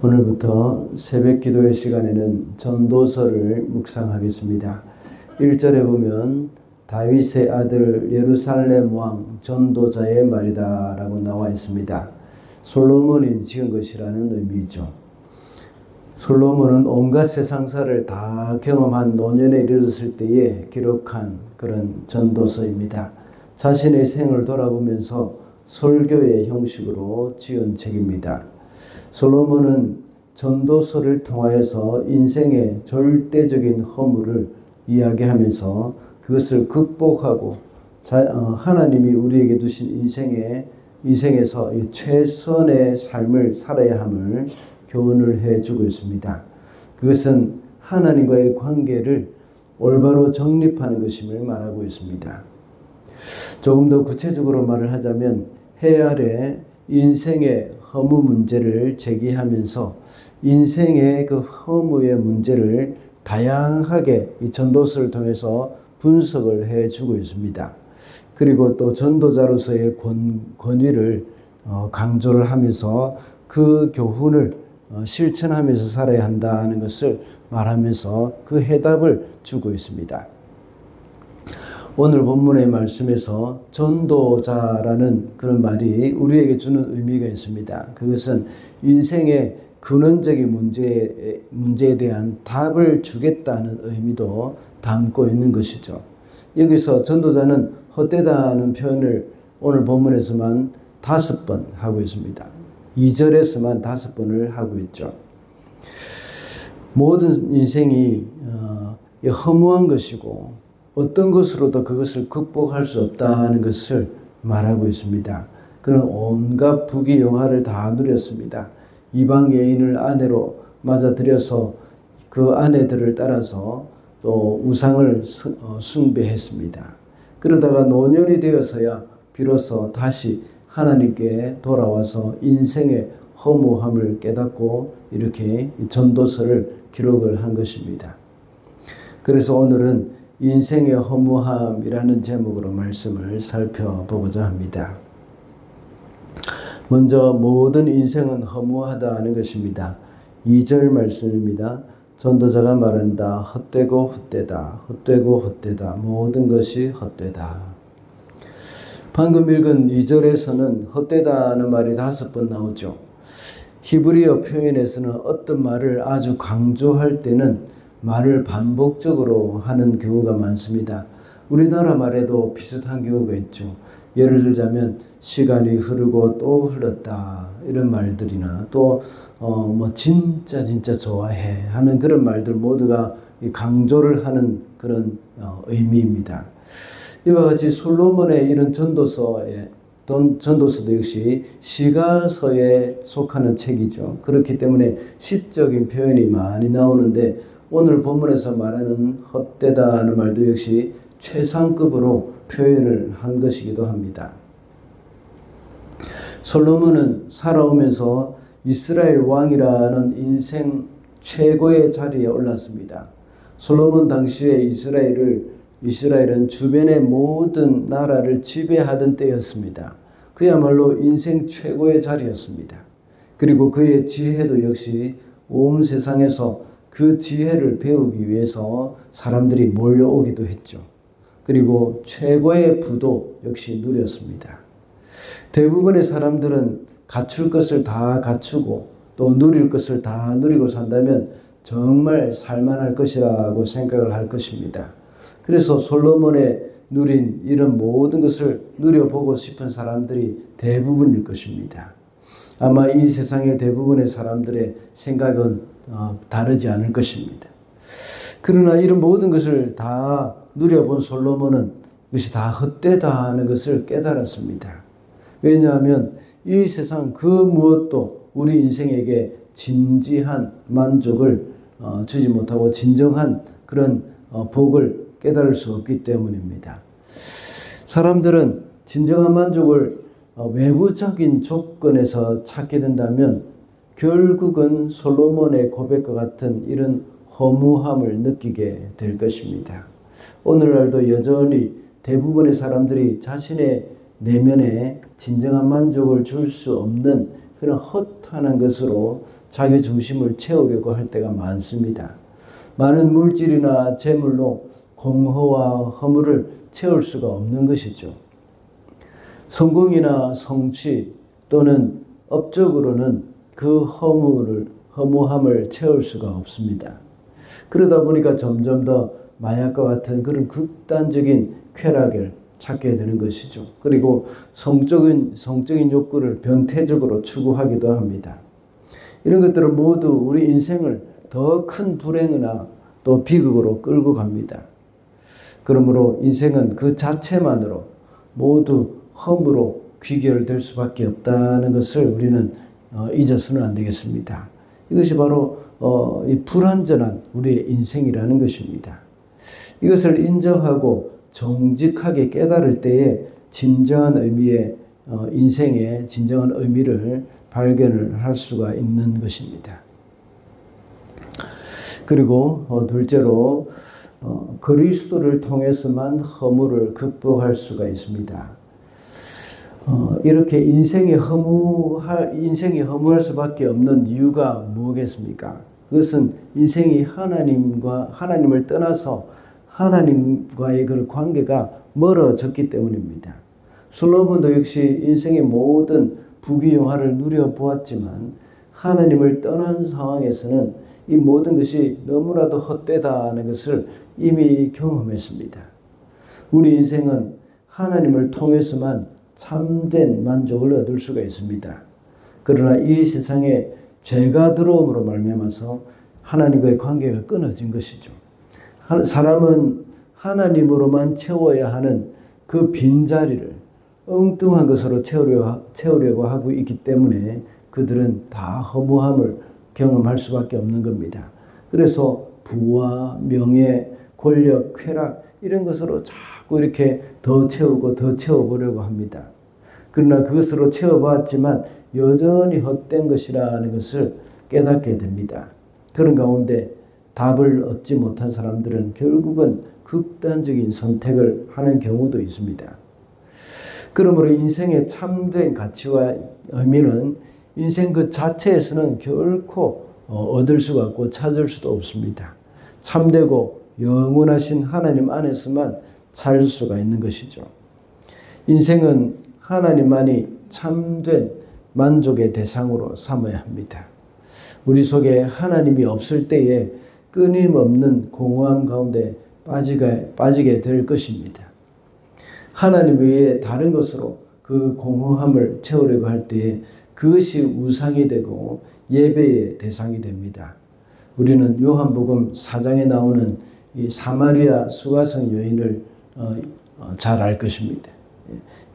오늘부터 새벽 기도의 시간에는 전도서를 묵상하겠습니다. 1절에 보면 다윗의 아들 예루살렘 왕 전도자의 말이다 라고 나와 있습니다. 솔로몬이 지은 것이라는 의미죠. 솔로몬은 온갖 세상사를 다 경험한 노년에 이르렀을 때에 기록한 그런 전도서입니다. 자신의 생을 돌아보면서 설교의 형식으로 지은 책입니다. 솔로몬은 전도서를 통하여서 인생의 절대적인 허물을 이야기하면서 그것을 극복하고 하나님이 우리에게 두신 인생에서 최선의 삶을 살아야 함을 교훈을 해주고 있습니다. 그것은 하나님과의 관계를 올바로 정립하는 것임을 말하고 있습니다. 조금 더 구체적으로 말을 하자면 해 아래 인생의 허무 문제를 제기하면서 인생의 그 허무의 문제를 다양하게 이 전도서를 통해서 분석을 해주고 있습니다. 그리고 또 전도자로서의 권위를 강조를 하면서 그 교훈을 실천하면서 살아야 한다는 것을 말하면서 그 해답을 주고 있습니다. 오늘 본문의 말씀에서 전도자라는 그런 말이 우리에게 주는 의미가 있습니다. 그것은 인생의 근원적인 문제에 대한 답을 주겠다는 의미도 담고 있는 것이죠. 여기서 전도자는 헛되다는 표현을 오늘 본문에서만 5번 하고 있습니다. 2절에서만 5번을 하고 있죠. 모든 인생이 허무한 것이고 어떤 것으로도 그것을 극복할 수 없다는 것을 말하고 있습니다. 그는 온갖 부귀영화를 다 누렸습니다. 이방 여인을 아내로 맞아들여서 그 아내들을 따라서 또 우상을 숭배했습니다. 그러다가 노년이 되어서야 비로소 다시 하나님께 돌아와서 인생의 허무함을 깨닫고 이렇게 전도서를 기록을 한 것입니다. 그래서 오늘은 인생의 허무함이라는 제목으로 말씀을 살펴보고자 합니다. 먼저 모든 인생은 허무하다는 것입니다. 2절 말씀입니다. 전도자가 말한다. 헛되고 헛되다. 헛되고 헛되다. 모든 것이 헛되다. 방금 읽은 2절에서는 헛되다는 말이 5번 나오죠. 히브리어 표현에서는 어떤 말을 아주 강조할 때는 말을 반복적으로 하는 경우가 많습니다. 우리나라 말에도 비슷한 경우가 있죠. 예를 들자면 시간이 흐르고 또 흘렀다 이런 말들이나 또 진짜 좋아해 하는 그런 말들 모두가 강조를 하는 그런 의미입니다. 이와 같이 솔로몬의 이런 전도서도 역시 시가서에 속하는 책이죠. 그렇기 때문에 시적인 표현이 많이 나오는데 오늘 본문에서 말하는 헛되다는 말도 역시 최상급으로 표현을 한 것이기도 합니다. 솔로몬은 살아오면서 이스라엘 왕이라는 인생 최고의 자리에 올랐습니다. 솔로몬 당시에 이스라엘은 주변의 모든 나라를 지배하던 때였습니다. 그야말로 인생 최고의 자리였습니다. 그리고 그의 지혜도 역시 온 세상에서 그 지혜를 배우기 위해서 사람들이 몰려오기도 했죠. 그리고 최고의 부도 역시 누렸습니다. 대부분의 사람들은 갖출 것을 다 갖추고 또 누릴 것을 다 누리고 산다면 정말 살만할 것이라고 생각을 할 것입니다. 그래서 솔로몬의 누린 이런 모든 것을 누려보고 싶은 사람들이 대부분일 것입니다. 아마 이 세상의 대부분의 사람들의 생각은 다르지 않을 것입니다. 그러나 이런 모든 것을 다 누려본 솔로몬은 이것이 다 헛되다는 것을 깨달았습니다. 왜냐하면 이 세상 그 무엇도 우리 인생에게 진지한 만족을 주지 못하고 진정한 그런 복을 깨달을 수 없기 때문입니다. 사람들은 진정한 만족을 외부적인 조건에서 찾게 된다면 결국은 솔로몬의 고백과 같은 이런 허무함을 느끼게 될 것입니다. 오늘날도 여전히 대부분의 사람들이 자신의 내면에 진정한 만족을 줄 수 없는 그런 헛하는 것으로 자기 중심을 채우려고 할 때가 많습니다. 많은 물질이나 재물로 공허와 허물을 채울 수가 없는 것이죠. 성공이나 성취 또는 업적으로는 그 허무함을 채울 수가 없습니다. 그러다 보니까 점점 더 마약과 같은 그런 극단적인 쾌락을 찾게 되는 것이죠. 그리고 성적인 욕구를 변태적으로 추구하기도 합니다. 이런 것들은 모두 우리 인생을 더 큰 불행이나 또 비극으로 끌고 갑니다. 그러므로 인생은 그 자체만으로 모두 험으로 귀결될 수밖에 없다는 것을 우리는 잊어서는 안 되겠습니다. 이것이 바로 이 불완전한 우리의 인생이라는 것입니다. 이것을 인정하고 정직하게 깨달을 때에 진정한 의미의 인생의 진정한 의미를 발견을 할 수가 있는 것입니다. 그리고 둘째로 그리스도를 통해서만 허물을 극복할 수가 있습니다. 이렇게 인생이 허무할 수밖에 없는 이유가 뭐겠습니까? 그것은 인생이 하나님을 떠나서 하나님과의 그 관계가 멀어졌기 때문입니다. 솔로몬도 역시 인생의 모든 부귀영화를 누려보았지만 하나님을 떠난 상황에서는 이 모든 것이 너무나도 헛되다는 것을 이미 경험했습니다. 우리 인생은 하나님을 통해서만 참된 만족을 얻을 수가 있습니다. 그러나 이 세상에 죄가 들어옴으로 말미암아서 하나님과의 관계가 끊어진 것이죠. 사람은 하나님으로만 채워야 하는 그 빈자리를 엉뚱한 것으로 채우려고 하고 있기 때문에 그들은 다 허무함을 경험할 수밖에 없는 겁니다. 그래서 부와 명예, 권력, 쾌락 이런 것으로 자꾸 이렇게 더 채우고 더 채워보려고 합니다. 그러나 그것으로 채워봤지만 여전히 헛된 것이라는 것을 깨닫게 됩니다. 그런 가운데 답을 얻지 못한 사람들은 결국은 극단적인 선택을 하는 경우도 있습니다. 그러므로 인생의 참된 가치와 의미는 인생 그 자체에서는 결코 얻을 수가 없고 찾을 수도 없습니다. 참되고 영원하신 하나님 안에서만 살 수가 있는 것이죠. 인생은 하나님만이 참된 만족의 대상으로 삼아야 합니다. 우리 속에 하나님이 없을 때에 끊임없는 공허함 가운데 빠지게 될 것입니다. 하나님 외에 다른 것으로 그 공허함을 채우려고 할 때에 그것이 우상이 되고 예배의 대상이 됩니다. 우리는 요한복음 4장에 나오는 이 사마리아 수가성 여인을 잘 알 것입니다.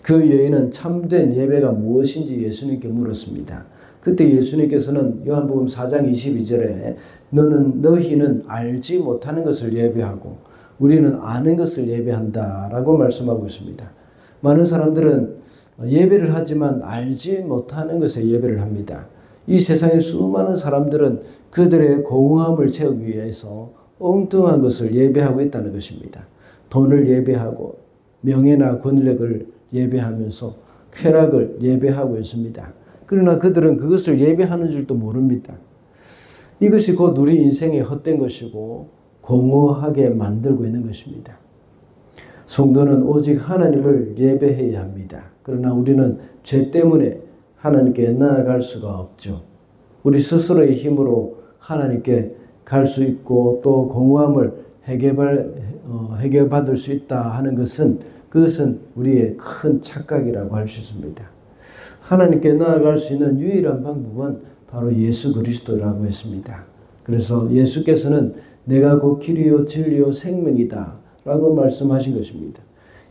그 여인은 참된 예배가 무엇인지 예수님께 물었습니다. 그때 예수님께서는 요한복음 4장 22절에 너희는 알지 못하는 것을 예배하고 우리는 아는 것을 예배한다라고 말씀하고 있습니다. 많은 사람들은 예배를 하지만 알지 못하는 것에 예배를 합니다. 이 세상의 수많은 사람들은 그들의 공허함을 채우기 위해서 엉뚱한 것을 예배하고 있다는 것입니다. 돈을 예배하고 명예나 권력을 예배하면서 쾌락을 예배하고 있습니다. 그러나 그들은 그것을 예배하는 줄도 모릅니다. 이것이 곧 우리 인생의 헛된 것이고 공허하게 만들고 있는 것입니다. 성도는 오직 하나님을 예배해야 합니다. 그러나 우리는 죄 때문에 하나님께 나아갈 수가 없죠. 우리 스스로의 힘으로 하나님께 갈 수 있고 또 공허함을 해결받을 수 있다 하는 그것은 우리의 큰 착각이라고 할 수 있습니다. 하나님께 나아갈 수 있는 유일한 방법은 바로 예수 그리스도라고 했습니다. 그래서 예수께서는 내가 곧 길이요 진리요 생명이다 라고 말씀하신 것입니다.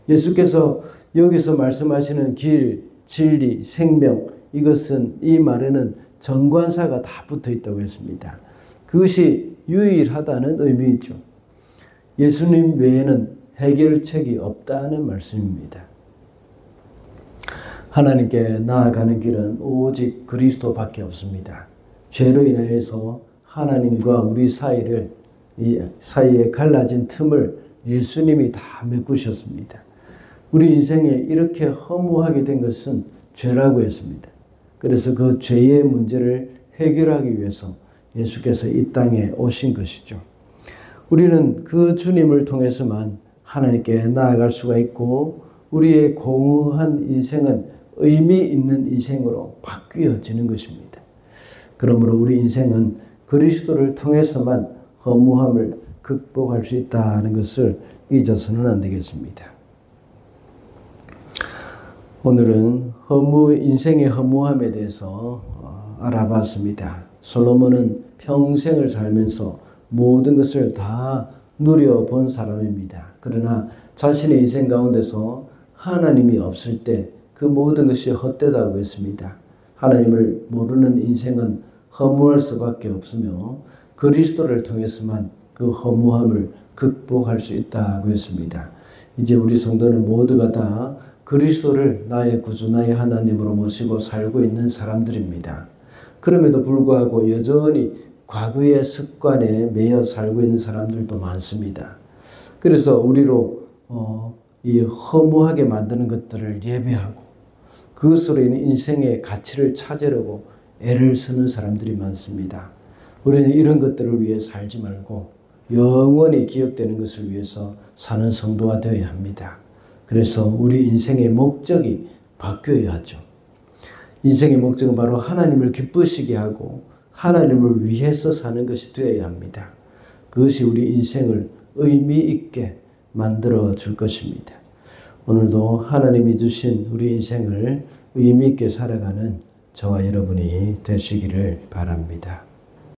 예수께서 여기서 말씀하시는 길, 진리, 생명 이 말에는 정관사가 다 붙어 있다고 했습니다. 그것이 유일하다는 의미이죠. 예수님 외에는 해결책이 없다는 말씀입니다. 하나님께 나아가는 길은 오직 그리스도밖에 없습니다. 죄로 인해서 하나님과 우리 사이에 갈라진 틈을 예수님이 다 메꾸셨습니다. 우리 인생에 이렇게 허무하게 된 것은 죄라고 했습니다. 그래서 그 죄의 문제를 해결하기 위해서 예수께서 이 땅에 오신 것이죠. 우리는 그 주님을 통해서만 하나님께 나아갈 수가 있고 우리의 공허한 인생은 의미 있는 인생으로 바뀌어지는 것입니다. 그러므로 우리 인생은 그리스도를 통해서만 허무함을 극복할 수 있다는 것을 잊어서는 안 되겠습니다. 오늘은 인생의 허무함에 대해서 알아봤습니다. 솔로몬은 평생을 살면서 모든 것을 다 누려본 사람입니다. 그러나 자신의 인생 가운데서 하나님이 없을 때 그 모든 것이 헛되다고 했습니다. 하나님을 모르는 인생은 허무할 수밖에 없으며 그리스도를 통해서만 그 허무함을 극복할 수 있다고 했습니다. 이제 우리 성도는 모두가 다 그리스도를 나의 구주, 나의 하나님으로 모시고 살고 있는 사람들입니다. 그럼에도 불구하고 여전히 과거의 습관에 매여 살고 있는 사람들도 많습니다. 그래서 우리로 이 허무하게 만드는 것들을 예배하고 그것으로 인해 인생의 가치를 찾으려고 애를 쓰는 사람들이 많습니다. 우리는 이런 것들을 위해 살지 말고 영원히 기억되는 것을 위해서 사는 성도가 되어야 합니다. 그래서 우리 인생의 목적이 바뀌어야 하죠. 인생의 목적은 바로 하나님을 기쁘시게 하고 하나님을 위해서 사는 것이 되어야 합니다. 그것이 우리 인생을 의미 있게 만들어 줄 것입니다. 오늘도 하나님이 주신 우리 인생을 의미 있게 살아가는 저와 여러분이 되시기를 바랍니다.